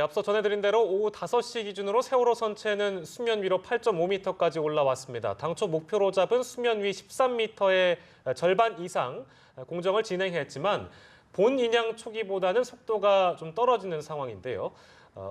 앞서 전해드린 대로 오후 5시 기준으로 세월호 선체는 수면 위로 8.5m까지 올라왔습니다. 당초 목표로 잡은 수면 위 13m의 절반 이상 공정을 진행했지만 본 인양 초기보다는 속도가 좀 떨어지는 상황인데요.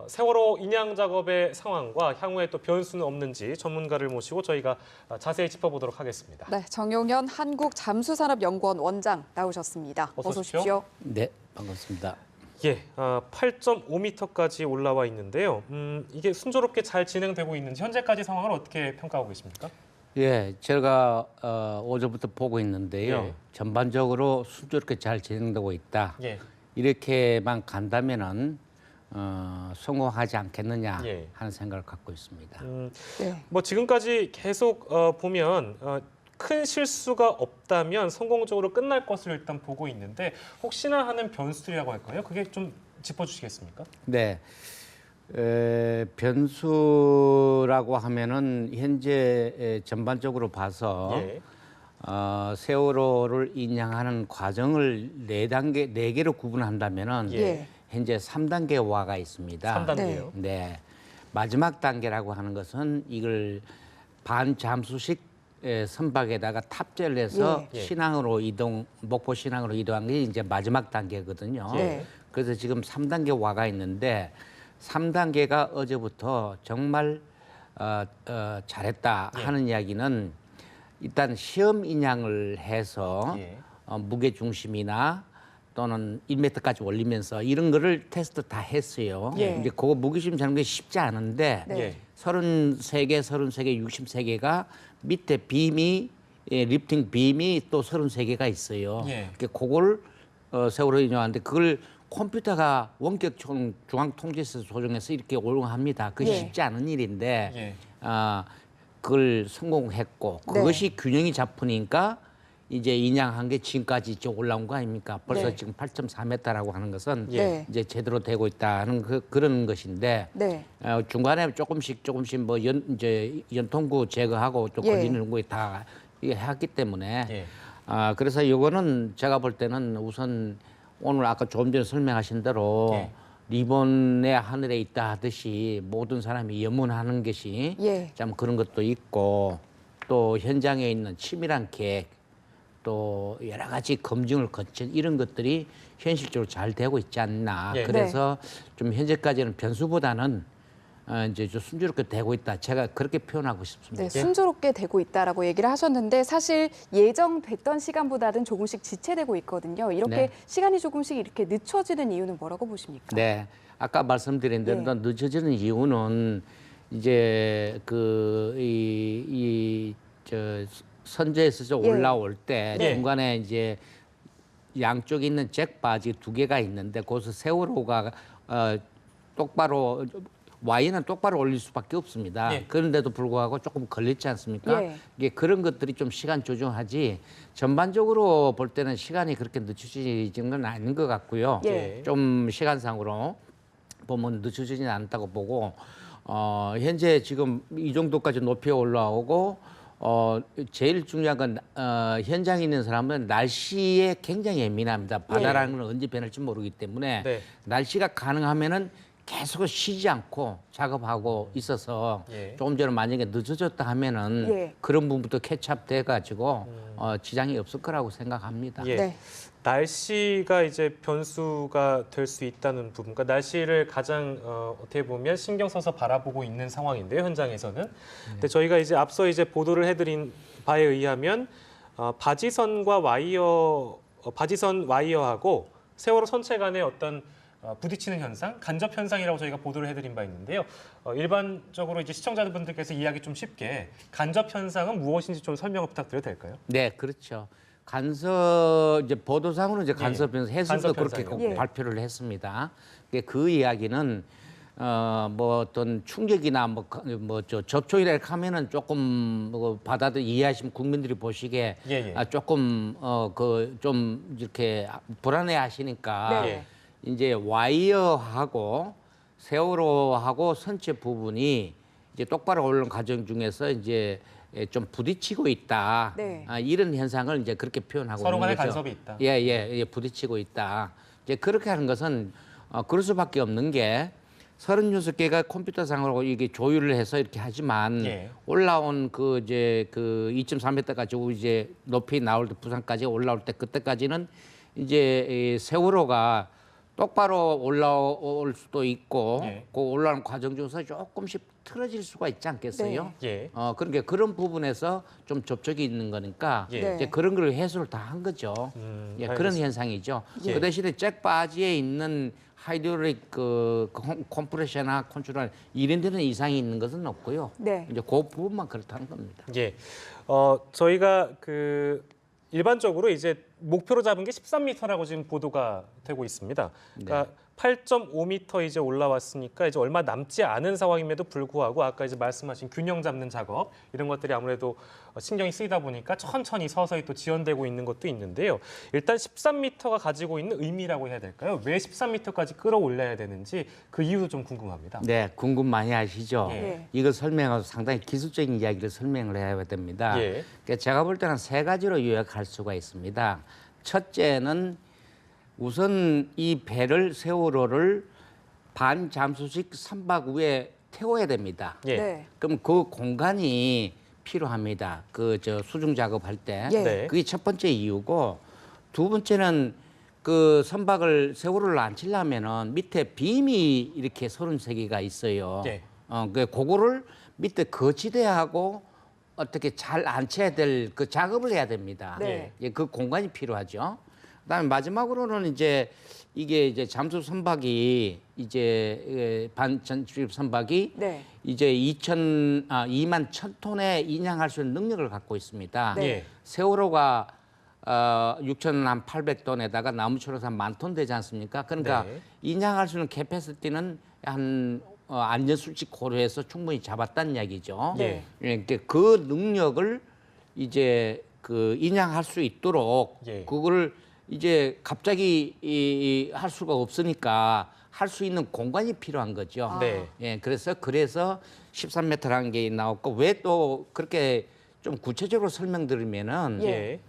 세월호 인양 작업의 상황과 향후에 또 변수는 없는지 전문가를 모시고 저희가 자세히 짚어보도록 하겠습니다. 네, 정용현 한국잠수산업연구원 원장 나오셨습니다. 어서 오십시오. 네, 반갑습니다. 예, 8.5m까지 올라와 있는데요. 이게 순조롭게 잘 진행되고 있는지 현재까지 상황을 어떻게 평가하고 계십니까? 예, 제가 오전부터 보고 있는데요. 예. 전반적으로 순조롭게 잘 진행되고 있다. 예. 이렇게만 간다면은 성공하지 않겠느냐 예. 하는 생각을 갖고 있습니다. 네. 뭐 지금까지 계속 보면 큰 실수가 없다면 성공적으로 끝날 것으로 일단 보고 있는데 혹시나 하는 변수들이라고 할까요? 그게 좀 짚어주시겠습니까? 네, 변수라고 하면은 현재 전반적으로 봐서 예. 세월호를 인양하는 과정을 네 개로 구분한다면은 예. 현재 3단계화가 있습니다. 3단계요. 네. 마지막 단계라고 하는 것은 이걸 반잠수식 선박에다가 탑재를 해서 예. 신항으로 목포 신항으로 이동한 게 이제 마지막 단계거든요. 네. 그래서 지금 3단계화가 있는데 3단계가 어제부터 정말 잘했다 하는 이야기는 일단 시험 인양을 해서 예. 무게 중심이나 또는 1m까지 올리면서 이런 거를 테스트 다 했어요. 예. 이제 그거 무게심 잡는 게 쉽지 않은데 네. 예. 33개, 63개가 밑에 빔이 리프팅 빔이 또 33개가 있어요. 예. 그걸 세월호 인용하는데 그걸 컴퓨터가 원격 중앙통제에서 조정해서 이렇게 올용합니다. 그게 예. 쉽지 않은 일인데 예. 그걸 성공했고 네. 그것이 균형이 잡히니까 이제 인양한 게 지금까지 이제 올라온 거 아닙니까? 벌써 네. 지금 8.4m라고 하는 것은 네. 이제 제대로 되고 있다는 그런 것인데 네. 중간에 조금씩 뭐 이제 연통구 제거하고 또 예. 걸리는 거 다 했기 때문에 예. 그래서 이거는 제가 볼 때는 우선 오늘 아까 조금 전에 설명하신 대로 예. 리본의 하늘에 있다 하듯이 모든 사람이 염원하는 것이 예. 참 그런 것도 있고 또 현장에 있는 치밀한 계획 또 여러 가지 검증을 거친 이런 것들이 현실적으로 잘 되고 있지 않나. 예. 그래서 좀 현재까지는 변수보다는 이제 좀 순조롭게 되고 있다. 제가 그렇게 표현하고 싶습니다. 네, 순조롭게 되고 있다라고 얘기를 하셨는데 사실 예정됐던 시간보다는 조금씩 지체되고 있거든요. 이렇게 네. 시간이 조금씩 이렇게 늦춰지는 이유는 뭐라고 보십니까? 네, 아까 말씀드린 대로 예. 늦어지는 이유는 이제 선제에서 예. 올라올 때 예. 중간에 이제 양쪽에 있는 잭바지 2개가 있는데 거기서 세월호가 똑바로 와이는 똑바로 올릴 수밖에 없습니다. 예. 그런데도 불구하고 조금 걸렸지 않습니까? 예. 이게 그런 것들이 좀 시간 조정하지 전반적으로 볼 때는 시간이 그렇게 늦춰지는 건 아닌 것 같고요. 예. 좀 시간상으로 보면 늦춰지지는 않다고 보고 현재 지금 이 정도까지 높이 올라오고 제일 중요한 건 현장에 있는 사람은 날씨에 굉장히 예민합니다. 바다라는 건 언제 변할지 모르기 때문에 네. 날씨가 가능하면은 계속 쉬지 않고 작업하고 있어서 예. 조금 전에 만약에 늦어졌다 하면은 예. 그런 부분부터 캐치업 돼가지고 지장이 없을 거라고 생각합니다. 예. 네. 날씨가 이제 변수가 될 수 있다는 부분, 그러니까 날씨를 가장 어떻게 보면 신경 써서 바라보고 있는 상황인데요, 현장에서는. 근데 저희가 이제 앞서 이제 보도를 해드린 바에 의하면 바지선과 바지선 와이어하고 세월호 선체 간의 어떤 부딪히는 현상, 간접 현상이라고 저희가 보도를 해드린 바 있는데요. 일반적으로 이제 시청자분들께서 이해하기 좀 쉽게 간접 현상은 무엇인지 좀 설명을 부탁드려도 될까요? 네, 그렇죠. 이제 보도상으로 이제 간섭 현상, 해수도 간섭 그렇게 현상이요. 예. 발표를 했습니다. 그 이야기는 뭐 어떤 충격이나 접촉이라 이렇게 하면은 조금 뭐 받아들 이해하시면 국민들이 보시기에 예. 조금 좀 이렇게 불안해하시니까 네. 이제 와이어하고 세월호하고 선체 부분이 이제 똑바로 오르는 과정 중에서 이제 좀 부딪히고 있다. 네. 이런 현상을 이제 그렇게 표현하고 서로 간에 있는 거죠. 간섭이 있다. 예, 부딪히고 있다. 이제 그렇게 하는 것은 그럴 수밖에 없는 게 36개가 컴퓨터상으로 이게 조율을 해서 이렇게 하지만 예. 올라온 그 이제 그 2.3m까지 이제 높이 나올 때 부산까지 올라올 때 그때까지는 이제 이 세월호가 똑바로 올라올 수도 있고 예. 그 올라오는 과정 중에서 조금씩 틀어질 수가 있지 않겠어요? 예. 그러니까 그런 부분에서 좀 접촉이 있는 거니까 예. 이제 그런 걸 해소를 다 한 거죠. 예, 그런 알겠습니다. 현상이죠. 예. 그 대신에 잭바지에 있는 하이드롤릭 그 컴프레셔나 컨트롤 이런 데는 이상이 있는 것은 없고요. 네. 이제 그 부분만 그렇다는 겁니다. 예. 저희가 그 일반적으로 이제 목표로 잡은 게 13m라고 지금 보도가 되고 있습니다. 그러니까 8.5m 이제 올라왔으니까 이제 얼마 남지 않은 상황임에도 불구하고 아까 이제 말씀하신 균형 잡는 작업 이런 것들이 아무래도 신경이 쓰이다 보니까 천천히 서서히 또 지연되고 있는 것도 있는데요. 일단 13m가 가지고 있는 의미라고 해야 될까요? 왜 13m까지 끌어올려야 되는지 그 이유도 좀 궁금합니다. 네, 궁금 많이 하시죠. 예. 이걸 설명하고 상당히 기술적인 이야기를 설명을 해야 됩니다. 예. 그러니까 제가 볼 때는 세 가지로 요약할 수가 있습니다. 첫째는 우선 이 배를 세월호를 반잠수식 선박 위에 태워야 됩니다. 예. 네. 그럼 그 공간이 필요합니다. 그 수중 작업할 때. 예. 네. 그게 첫 번째 이유고 두 번째는 그 선박을 세월호를 앉히려면은 밑에 빔이 이렇게 33개가 있어요. 예. 그거를 밑에 거치대하고 어떻게 잘 앉혀야 될 그 작업을 해야 됩니다. 네. 예, 그 공간이 필요하죠. 그다음에 마지막으로는 이제 이게 이제 잠수 선박이 이제 반전주입 선박이 네. 이제 2만 1,000톤에 인양할 수 있는 능력을 갖고 있습니다. 네. 예. 세월호가 6,800톤에다가 나무처럼 한 10,000톤 되지 않습니까? 그러니까 네. 인양할 수 있는 캐패시티는 한 안전 수칙 고려해서 충분히 잡았다는 이야기죠. 예. 그러니까 그 능력을 이제 그 인양할 수 있도록 예. 그거를 이제 갑자기 할 수가 없으니까 할 수 있는 공간이 필요한 거죠. 네. 예, 그래서 13m라는 게 나왔고 왜 또 그렇게 좀 구체적으로 설명드리면은 예.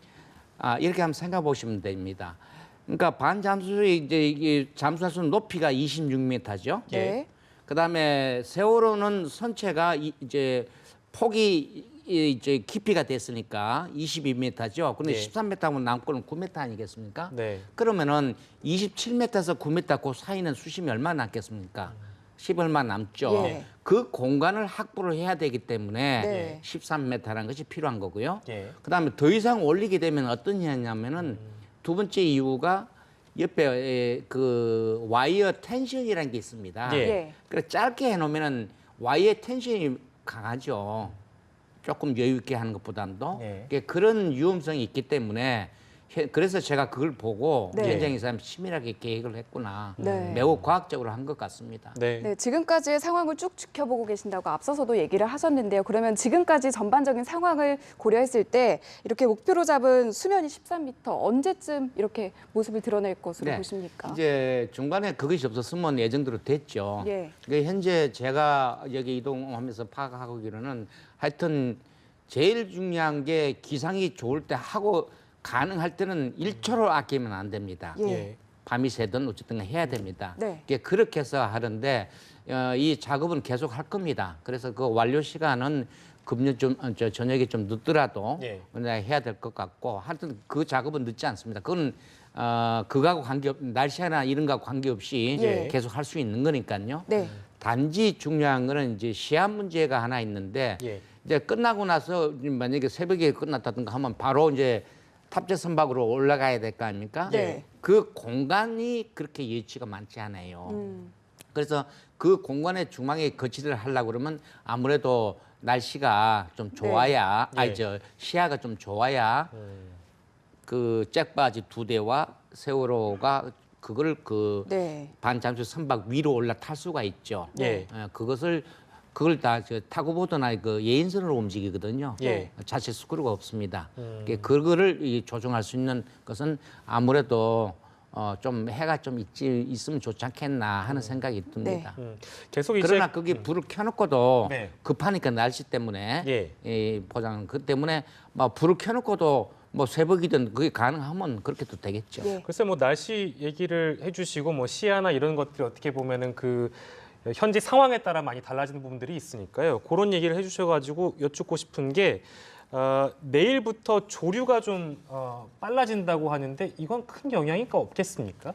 이렇게 한번 생각해 보시면 됩니다. 그러니까 반잠수의 이제 이게 잠수할 수 있는 높이가 26m죠. 예. 네. 그다음에 세월호는 선체가 이제 폭이 이제 깊이가 됐으니까 22m죠. 근데 예. 13m 하면 남고는 9m 아니겠습니까? 네. 그러면은 27m에서 9m 그 사이는 수심이 얼마 남겠습니까? 10 얼마 남죠. 예. 그 공간을 확보를 해야 되기 때문에 네. 13m라는 것이 필요한 거고요. 예. 그다음에 더 이상 올리게 되면 어떤 일이냐면은 두 번째 이유가 옆에 그 와이어 텐션이라는 게 있습니다. 예. 예. 그래서 짧게 해놓으면은 와이어 텐션이 강하죠. 조금 여유 있게 하는 것보다도 예. 그런 위험성이 있기 때문에 그래서 제가 그걸 보고 네. 현장에서 치밀하게 계획을 했구나. 네. 매우 과학적으로 한 것 같습니다. 네. 네, 지금까지의 상황을 쭉 지켜보고 계신다고 앞서서도 얘기를 하셨는데요. 그러면 지금까지 전반적인 상황을 고려했을 때 이렇게 목표로 잡은 수면이 13m 언제쯤 이렇게 모습을 드러낼 것으로 네. 보십니까? 이제 중간에 그것이 없었으면 예정대로 됐죠. 예. 그러니까 현재 제가 여기 이동하면서 파악하기로는 하여튼 제일 중요한 게 기상이 좋을 때 하고 가능할 때는 1초로 아끼면 안 됩니다. 예. 예. 밤이 새든 어쨌든 해야 됩니다. 네. 그렇게 해서 하는데 이 작업은 계속 할 겁니다. 그래서 그 완료 시간은 금년 저녁에 좀 늦더라도 예. 해야 될 것 같고 하여튼 그 작업은 늦지 않습니다. 그건 그거하고 날씨나 이런 거하고 관계없이 예. 계속 할 수 있는 거니까요. 네. 단지 중요한 거는 이제 시한 문제가 하나 있는데 예. 이제 끝나고 나서 만약에 새벽에 끝났다든가 하면 바로 이제 탑재 선박으로 올라가야 될 거 아닙니까? 네. 그 공간이 그렇게 여유치가 많지 않아요. 그래서 그 공간의 중앙에 거치대를 하려고 그러면 아무래도 날씨가 좀 좋아야 네. 시야가 좀 좋아야 그 잭바지 2대와 세월호가 그걸 그 네. 반잠수 선박 위로 올라탈 수가 있죠. 예. 그걸 다 타구보드나 그 예인선으로 움직이거든요. 예. 자체 스크루가 없습니다. 그거를 조정할 수 있는 것은 아무래도 좀 해가 좀 있으면 좋지 않겠나 하는 생각이 듭니다. 계속 이제 그러나 그게 불을 켜놓고도 네. 급하니까 날씨 때문에 예. 보장 그 때문에 막 불을 켜놓고도 뭐 새벽이든 그게 가능하면 그렇게도 되겠죠. 예. 글쎄 뭐 날씨 얘기를 해주시고 뭐 시야나 이런 것들이 어떻게 보면은 그 현지 상황에 따라 많이 달라지는 부분들이 있으니까요. 그런 얘기를 해주셔가지고 여쭙고 싶은 게 내일부터 조류가 좀 빨라진다고 하는데 이건 큰 영향이 없겠습니까?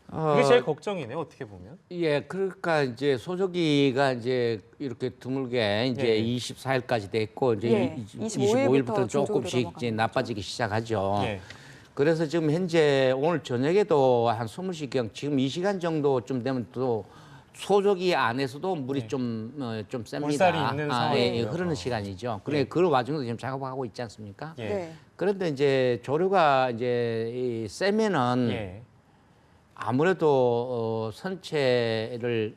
그게 제일 걱정이네요. 어떻게 보면. 예, 그러니까 이제 소저기가 이제 이렇게 드물게 이제 예. 24일까지 됐고 이제 예, 25일부터 중조로 조금씩 넘어가는 이제 나빠지기 시작하죠. 예. 그래서 지금 현재 오늘 저녁에도 한 20시경 지금 이 시간 정도쯤 되면 또 소저기 안에서도 물이 네. 좀 셉니다. 물살이 있는 예, 상황이고요. 흐르는 시간이죠. 그래 예. 그 와중에도 지금 작업하고 있지 않습니까? 예. 네. 그런데 이제 조류가 이제 세면은 예. 아무래도 선체를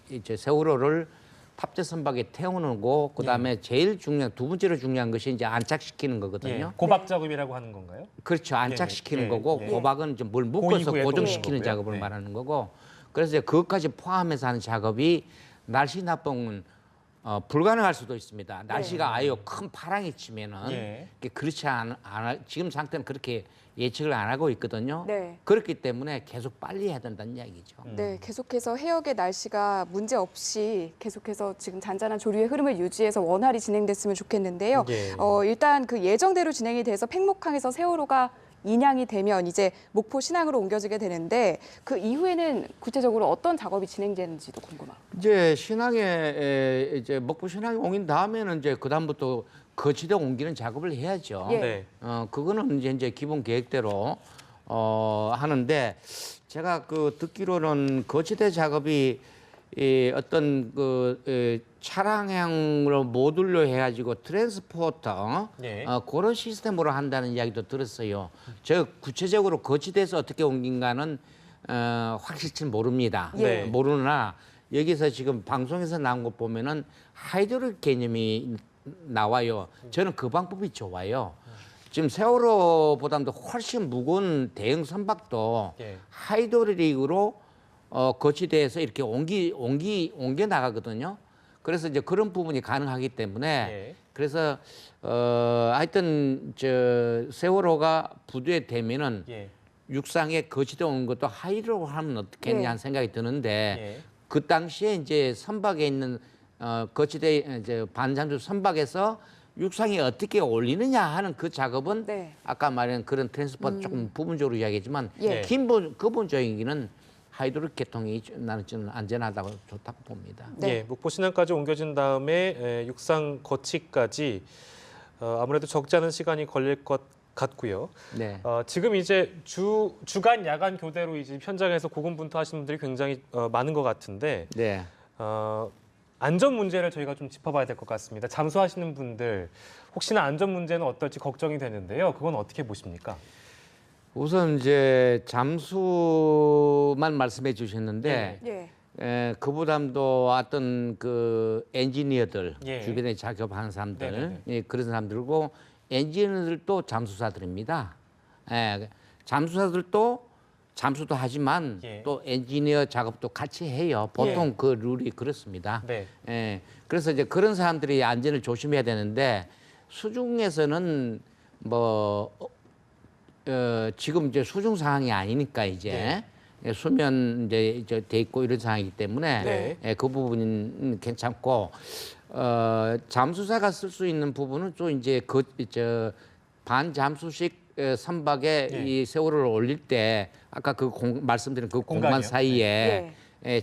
이제 세월호를 탑재 선박에 태우는고 그다음에 제일 중요한 두 번째로 중요한 것이 이제 안착시키는 예. 거거든요. 고박 작업이라고 하는 건가요? 그렇죠. 안착시키는 예, 거고 예. 고박은 좀 뭘 그 묶어서 이후에 또 고정시키는 거고요. 작업을 네. 말하는 거고 그래서 이제 그것까지 포함해서 하는 작업이 날씨 나쁨은 불가능할 수도 있습니다. 날씨가 아예 큰 파랑이 치면은 예. 그렇지 지금 상태는 그렇게 예측을 안 하고 있거든요. 네. 그렇기 때문에 계속 빨리 해야 된다는 이야기죠. 네, 계속해서 해역의 날씨가 문제 없이 계속해서 지금 잔잔한 조류의 흐름을 유지해서 원활히 진행됐으면 좋겠는데요. 예. 일단 그 예정대로 진행이 돼서 팽목항에서 세월호가 인양이 되면 이제 목포 신항으로 옮겨지게 되는데 그 이후에는 구체적으로 어떤 작업이 진행되는지도 궁금합니다. 이제 신항에 이제 목포 신항에 옮긴 다음에는 이제 그 다음부터 거치대 옮기는 작업을 해야죠. 예. 네. 그거는 이제 기본 계획대로 하는데 제가 그 듣기로는 거치대 작업이 어떤 차량형으로 모듈로 해가지고 트랜스포터 예. 그런 시스템으로 한다는 이야기도 들었어요. 저 구체적으로 거치대에서 어떻게 옮긴가는 확실치 모릅니다. 예. 모르나 여기서 지금 방송에서 나온 거 보면은 하이드롤 개념이 나와요. 저는 그 방법이 좋아요. 지금 세월호보다도 훨씬 무거운 대형 선박도 예. 하이드롤릭으로 거치대에서 이렇게 옮겨 나가거든요. 그래서 이제 그런 부분이 가능하기 때문에 예. 그래서 하여튼 저 세월호가 부두에 되면은 예. 육상에 거치대 오는 것도 하이드롤 하면 어떻겠냐 예. 하는 생각이 드는데 예. 그 당시에 이제 선박에 있는 거치대 이제 반잠수 선박에서 육상에 어떻게 올리느냐 하는 그 작업은 네. 아까 말한 그런 트랜스포트 조금 부분적으로 이야기했지만 예. 근본적인 하이드롤 계통이 나는 좀 안전하다고 좋다고 봅니다. 네. 예, 목포 신항까지 옮겨진 다음에 육상 거치까지 아무래도 적지 않은 시간이 걸릴 것 같고요. 네. 지금 이제 주간 야간 교대로 이제 현장에서 고군분투하시는 분들이 굉장히 많은 것 같은데 네. 안전 문제를 저희가 좀 짚어봐야 될 것 같습니다. 잠수하시는 분들 혹시나 안전 문제는 어떨지 걱정이 되는데요. 그건 어떻게 보십니까? 우선 이제 잠수만 말씀해 주셨는데 예. 그보다도 어떤 그 엔지니어들 예. 주변에 작업하는 사람들 네네네. 예, 그런 사람들고 엔지니어들도 잠수사들입니다. 예, 잠수사들도 잠수도 하지만 예. 또 엔지니어 작업도 같이 해요. 보통 그 룰이 그렇습니다. 네. 예, 그래서 이제 그런 사람들이 안전을 조심해야 되는데 수중에서는 뭐 지금 이제 수중 상황이 아니니까 이제 수면 이제 돼 있고 이런 상황이기 때문에 네. 예, 그 부분은 괜찮고 잠수사가 쓸 수 있는 부분은 또 이제 저 반잠수식 선박에 네. 이 세월호를 올릴 때 아까 그 말씀드린 그 공간 공간이요? 사이에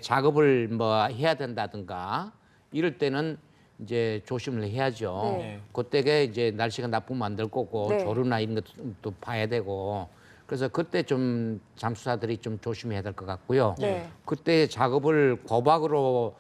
작업을 뭐 해야 된다든가 이럴 때는 이제 조심을 해야죠. 네. 그때가 이제 날씨가 나쁘면 안 될 거고 네. 조류나 이런 것도 또 봐야 되고 그래서 그때 좀 잠수사들이 좀 조심해야 될 것 같고요. 네. 그때 작업을 고박으로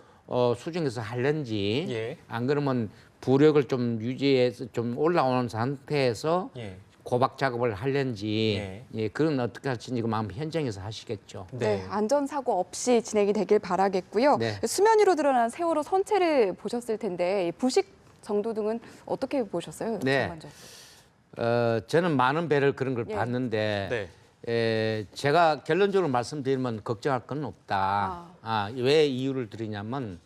수중에서 하는지 예. 안 그러면 부력을 좀 유지해서 좀 올라오는 상태에서 예. 고박 작업을 하는지 예. 예, 그건 어떻게 할지 지금 아마 현장에서 하시겠죠. 네, 안전사고 없이 진행이 되길 바라겠고요. 네. 수면 위로 드러난 세월호 선체를 보셨을 텐데 이 부식 정도 등은 어떻게 보셨어요? 네. 전반적으로? 저는 많은 배를 그런 걸 예. 봤는데 네. 제가 결론적으로 말씀드리면 걱정할 건 없다. 왜 이유를 드리냐면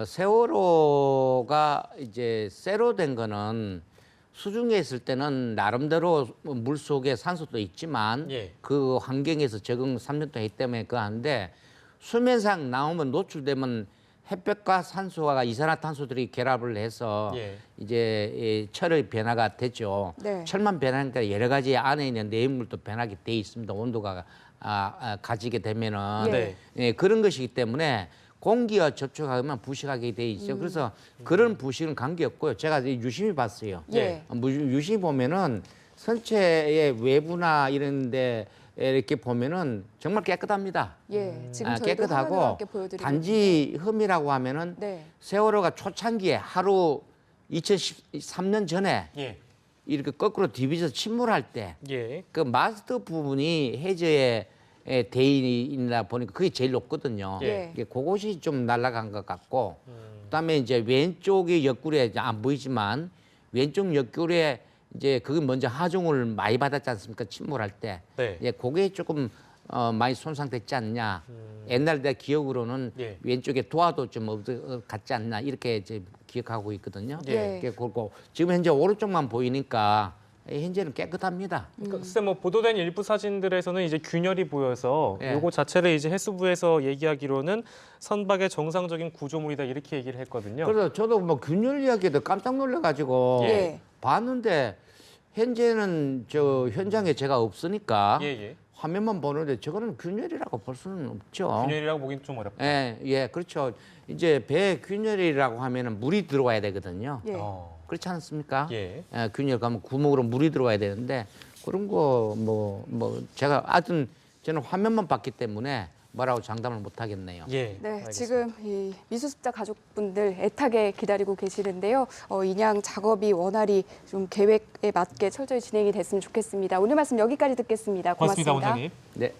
세월호가 이제 쇠로 된 거는 수중에 있을 때는 나름대로 물 속에 산소도 있지만 예. 그 환경에서 적응 3년 동안 했기 때문에 그거 하는데 수면상 나오면 노출되면 햇볕과 산소가 이산화탄소들이 결합을 해서 예. 이제 이 철의 변화가 됐죠. 네. 철만 변하니까 여러 가지 안에 있는 내용물도 변하게 돼 있습니다. 온도가 가지게 되면은 네. 예, 그런 것이기 때문에 공기와 접촉하면 부식하게 돼 있죠. 그래서 그런 부식은 관계없고요. 제가 유심히 봤어요. 예. 유심히 보면은 선체의 외부나 이런데 이렇게 보면은 정말 깨끗합니다. 예, 지금 저희도 화면으로 깨끗하고 함께 보여드리고 단지 흠이라고 하면은 네. 세월호가 초창기에 하루 2013년 전에 예. 이렇게 거꾸로 디비져서 침몰할 때 예. 그 마스터 부분이 해저에 돼 있다 보니까 그게 제일 높거든요. 예. 이게 그것이 좀 날아간 것 같고, 그다음에 이제 왼쪽의 옆구리에 이제 안 보이지만 왼쪽 옆구리에 이제 그게 먼저 하중을 많이 받았지 않습니까? 침몰할 때. 네. 예, 그게 조금 많이 손상됐지 않냐. 옛날 내 기억으로는 예. 왼쪽에 도화도 좀 같지 않나 이렇게 이제 기억하고 있거든요. 예. 그리고 지금 현재 오른쪽만 보이니까 현재는 깨끗합니다. 글쎄 뭐 보도된 일부 사진들에서는 이제 균열이 보여서 예. 요거 자체를 이제 해수부에서 얘기하기로는 선박의 정상적인 구조물이다 이렇게 얘기를 했거든요. 그래서 저도 뭐 균열 이야기도 깜짝 놀라가지고 예. 봤는데 현재는 저 현장에 제가 없으니까 예, 예. 화면만 보는데 저거는 균열이라고 볼 수는 없죠. 균열이라고 보긴 좀 어렵다. 예, 예, 그렇죠. 이제 배 균열이라고 하면은 물이 들어와야 되거든요. 예. 그렇지 않습니까? 예. 균열 가면 구멍으로 물이 들어와야 되는데 그런 거 뭐 제가 하여튼 저는 화면만 봤기 때문에 뭐라고 장담을 못 하겠네요. 예. 네, 알겠습니다. 지금 이 미수습자 가족분들 애타게 기다리고 계시는데요. 인양 작업이 원활히 좀 계획에 맞게 철저히 진행이 됐으면 좋겠습니다. 오늘 말씀 여기까지 듣겠습니다. 고맙습니다, 고맙습니다. 원장님. 네.